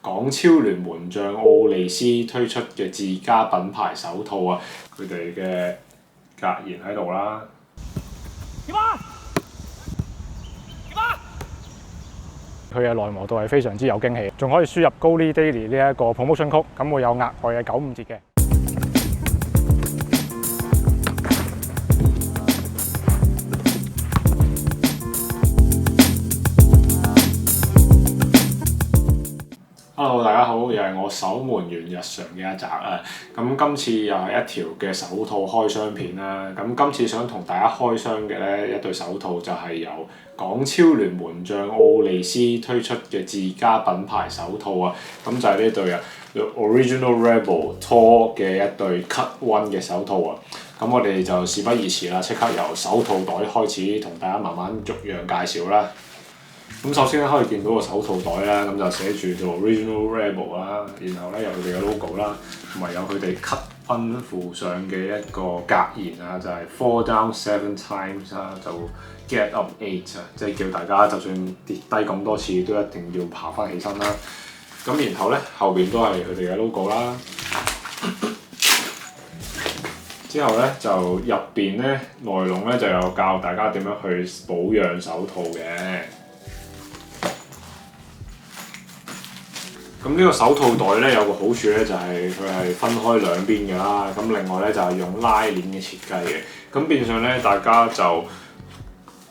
港超聯門將奧利斯推出嘅自家品牌手套啊，佢哋嘅格言喺度啦。佢嘅內模度係非常之有驚喜，仲可以輸入 Goalie Daily 呢一個 promotion code， 咁會有額外嘅95折嘅。Hello， 大家好，又係我守門員日常嘅一集啊！咁今次又係一條嘅手套開箱片啦。咁今次想同大家開箱嘅咧一對手套就係由港超聯門將奧利斯推出嘅自家品牌手套啊。咁就係呢對啊 The Original Rebel Tall 嘅一對 Cut One 嘅手套啊。咁我哋就事不宜遲啦，即刻由手套袋開始同大家慢慢逐樣介紹啦。咁首先咧可以見到個手套袋啦，咁就寫住做 Original Rebel 啦，然後咧有佢哋嘅 logo 啦，同埋有佢哋 cut 分附上嘅一個格言啊，就係 Fall down 7 times 啦，就 Get up 8啊，即係叫大家就算跌低咁多次都一定要爬翻起身啦。咁然後咧後邊都係佢哋嘅 logo 啦，之後咧就入邊咧內籠咧就有教大家點樣去保養手套嘅。咁呢個手套袋咧有個好處咧就係佢係分開兩邊嘅啦，咁另外咧就係用拉鏈嘅設計嘅，咁變相咧大家就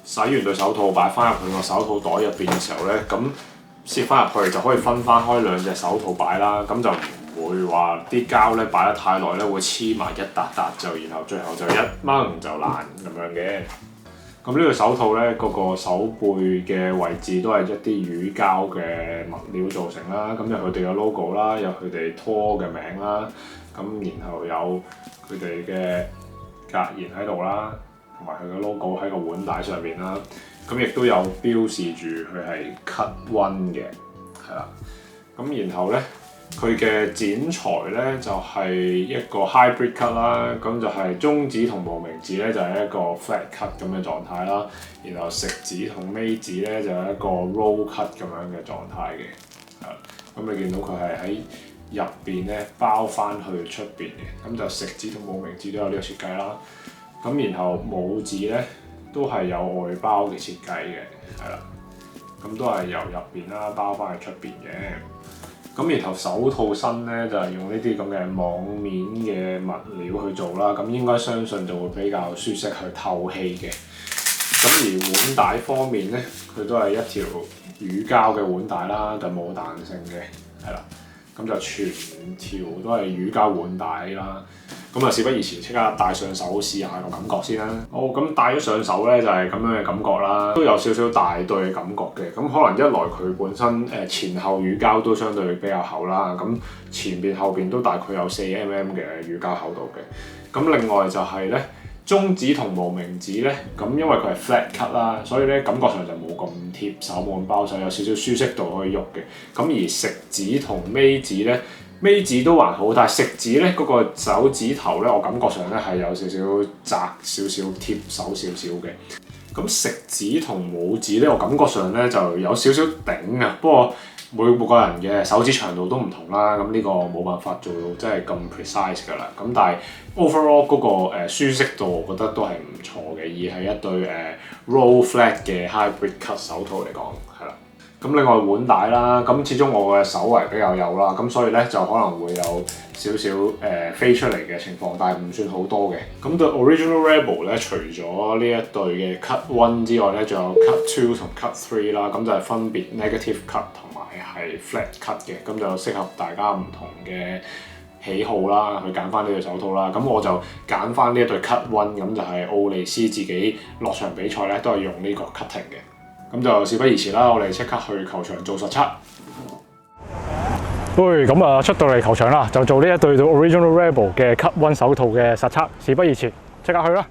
洗完對手套擺翻入去個手套袋入邊嘅時候咧，咁攝翻入去就可以分翻開兩隻手套擺啦，咁就唔會話啲膠咧擺得太耐咧會黐埋一笪笪就，然後最後就一掹就爛咁樣嘅。咁呢個手套咧，個手背嘅位置都係一啲乳膠嘅物料造成啦。咁有佢哋嘅 logo 啦，有佢哋拖嘅名啦。咁然後有佢哋嘅格言喺度啦，同埋佢嘅 logo 喺個腕帶上邊啦。咁亦都有標示住佢係 Cut One 嘅，係啦。咁然後咧，佢嘅剪裁咧就係一個 hybrid cut 啦，咁就係中指同無名指咧就係一個 flat cut 咁嘅狀態啦，然後食指同尾指咧就係一個 roll cut 咁樣嘅狀態嘅，係啦。咁你見到佢係喺入邊咧包翻去出邊嘅，咁就食指同無名指都有呢個設計啦。咁然後拇指咧都係有外包嘅設計嘅，係啦。咁都係由入邊啦包翻去出邊嘅。咁然後手套身咧就係用呢啲咁嘅網面嘅物料去做啦，咁應該相信就會比較舒適去透氣嘅。咁而腕帶方面咧，佢都係一條乳膠嘅腕帶啦，就冇彈性嘅，係啦。咁就全條都係乳膠腕帶啦。咁啊，事不宜遲，即刻戴上手試下個感覺先啦。好，咁戴咗上手咧就係咁樣嘅感覺啦，都有少少大對嘅感覺嘅。咁可能一來佢本身前後乳膠都相對比較厚啦，咁前邊後邊都大概有4mm 嘅乳膠厚度嘅。咁另外就係咧中指同無名指咧，咁因為佢係 flat cut 啦，所以咧感覺上就冇咁貼手，冇咁包手，有少少舒適度可以喐嘅。咁而食指同尾指咧。尾指都還好，但係食指咧嗰個手指頭咧，我感覺上咧係有少少窄少少、貼手少少嘅。咁食指同拇指咧，我感覺上咧就有少少頂啊。不過每個人嘅手指長度都唔同啦，咁呢個冇辦法做到真係咁 precise 㗎啦。咁但係 overall 嗰個舒適度，我覺得都係唔錯嘅，而係一對roll flat 嘅 hybrid cut 手套嚟講，係啦。咁另外腕帶啦，咁始終我嘅手圍比較幼啦，咁所以咧就可能會有少少飛出嚟嘅情況，但係唔算好多嘅。咁對 Original Rebel 咧，除咗呢一對嘅 Cut One 之外咧，仲有 Cut Two 同 Cut Three 啦，咁就係分別 Negative Cut 同埋係 Flat Cut 嘅，咁就適合大家唔同嘅喜好啦，去揀翻呢對手套啦。咁我就揀翻呢一對 Cut One，咁就係奧利斯自己落場比賽咧都係用呢個 cutting 嘅。咁就事不宜遲啦，我哋即刻去球場做實測。喂，咁啊出到嚟球場啦，就做呢一對 Original Rebel 嘅 Cut One 手套嘅實測。事不宜遲，即刻去啦！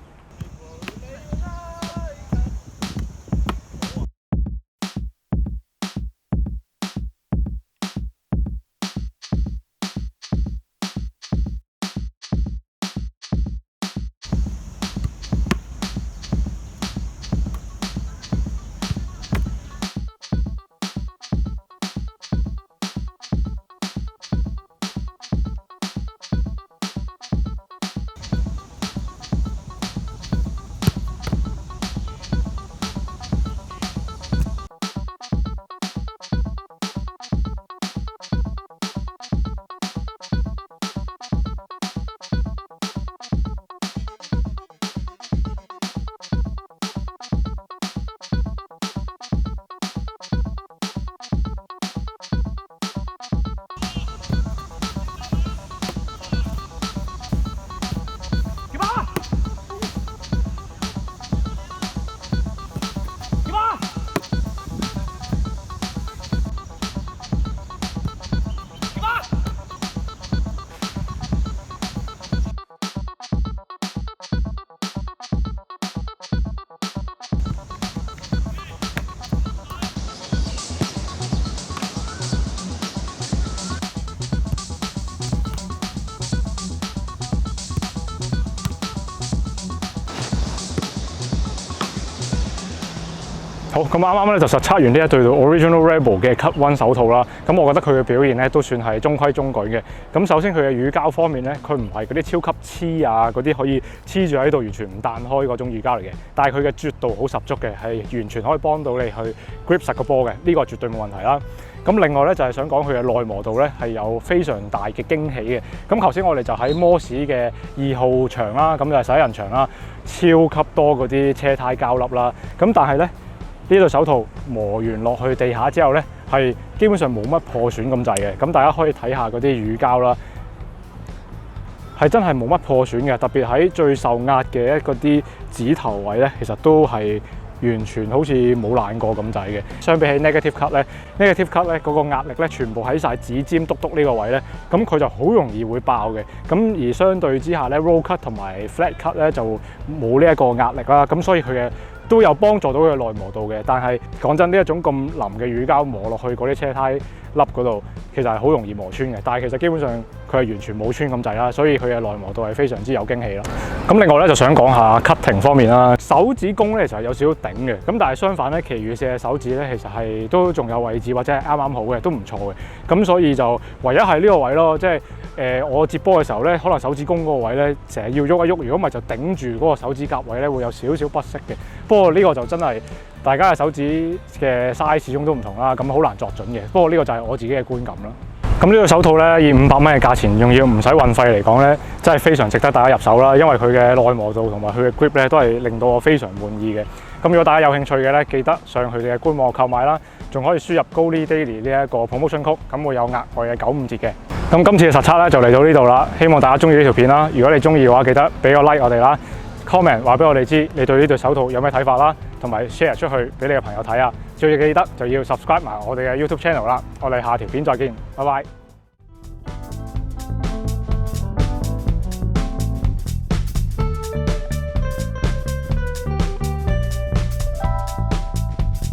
好，咁啱啱咧就實測完呢一對 Original Rebel 嘅 Cut One 手套啦。咁我覺得佢嘅表現咧都算係中規中矩嘅。咁首先佢嘅乳膠方面咧，佢唔係嗰啲超級黐啊，嗰啲可以黐住喺度完全唔彈開嗰種乳膠嚟嘅。但係佢嘅絕度好十足嘅，係完全可以幫到你去 grip 實個波嘅。呢個絕對冇問題啦。咁另外咧就係想講佢嘅耐磨度咧係有非常大嘅驚喜嘅。咁頭先我哋就喺摩士嘅2號場啦，咁就係11人場啦，超級多嗰啲車胎膠粒啦。咁但係咧呢對手套磨完落去地下之後咧，係基本上冇乜破損咁滯嘅。咁大家可以睇下嗰啲乳膠啦，係真係冇乜破損嘅。特別喺最受壓嘅嗰啲指頭位咧，其實都係完全好似冇爛過咁滯嘅。相比起 Negative Cut 咧，Negative Cut 咧嗰個壓力咧全部喺晒指尖篤篤呢個位咧，咁佢就好容易會爆嘅。咁而相對之下咧 ，Roll Cut 同埋 Flat Cut 咧就冇呢一個壓力啦。咁所以佢嘅都有幫助到佢嘅耐磨度嘅。但係講真，呢一種咁腍嘅乳膠磨落去嗰啲車胎粒嗰度，其實係好容易磨穿嘅。但係其實基本上佢係完全冇穿咁滯啦，所以佢嘅耐磨度係非常之有驚喜啦。咁另外咧就想講下 cutting 方面啦，手指公咧其實有少少頂嘅，咁但係相反咧，其餘4隻手指咧其實係都仲有位置或者係啱啱好嘅，都唔錯嘅。咁所以就唯一係呢個位咯，即係我接波嘅時候咧，可能手指公嗰個位咧成日要喐一喐，如果唔係就頂住嗰個手指甲位咧會有少少不適嘅。不過呢個就真係大家嘅手指嘅 size 始終都唔同啦，咁好難作準嘅。不過呢個就係我自己嘅觀感啦。咁呢個手套咧，以500蚊嘅價錢，仲要唔使運費嚟講咧，真係非常值得大家入手啦。因為佢嘅耐磨度同埋佢嘅 grip 咧，都係令到我非常滿意嘅。咁如果大家有興趣嘅咧，記得上佢哋嘅官網購買啦，仲可以輸入 Goalie Daily 呢一個 promotion code，咁會有額外嘅95折嘅。咁今次嘅實測咧就嚟到呢度啦，希望大家中意呢條片啦。如果你中意嘅話，記得俾個 like 我哋啦 ，comment 話俾我哋知你對呢對手套有咩睇法啦，同埋 share 出去俾你嘅朋友睇啊。最記得就要 subscribe 埋我哋嘅 YouTube channel 啦。我哋下條片再見，拜拜。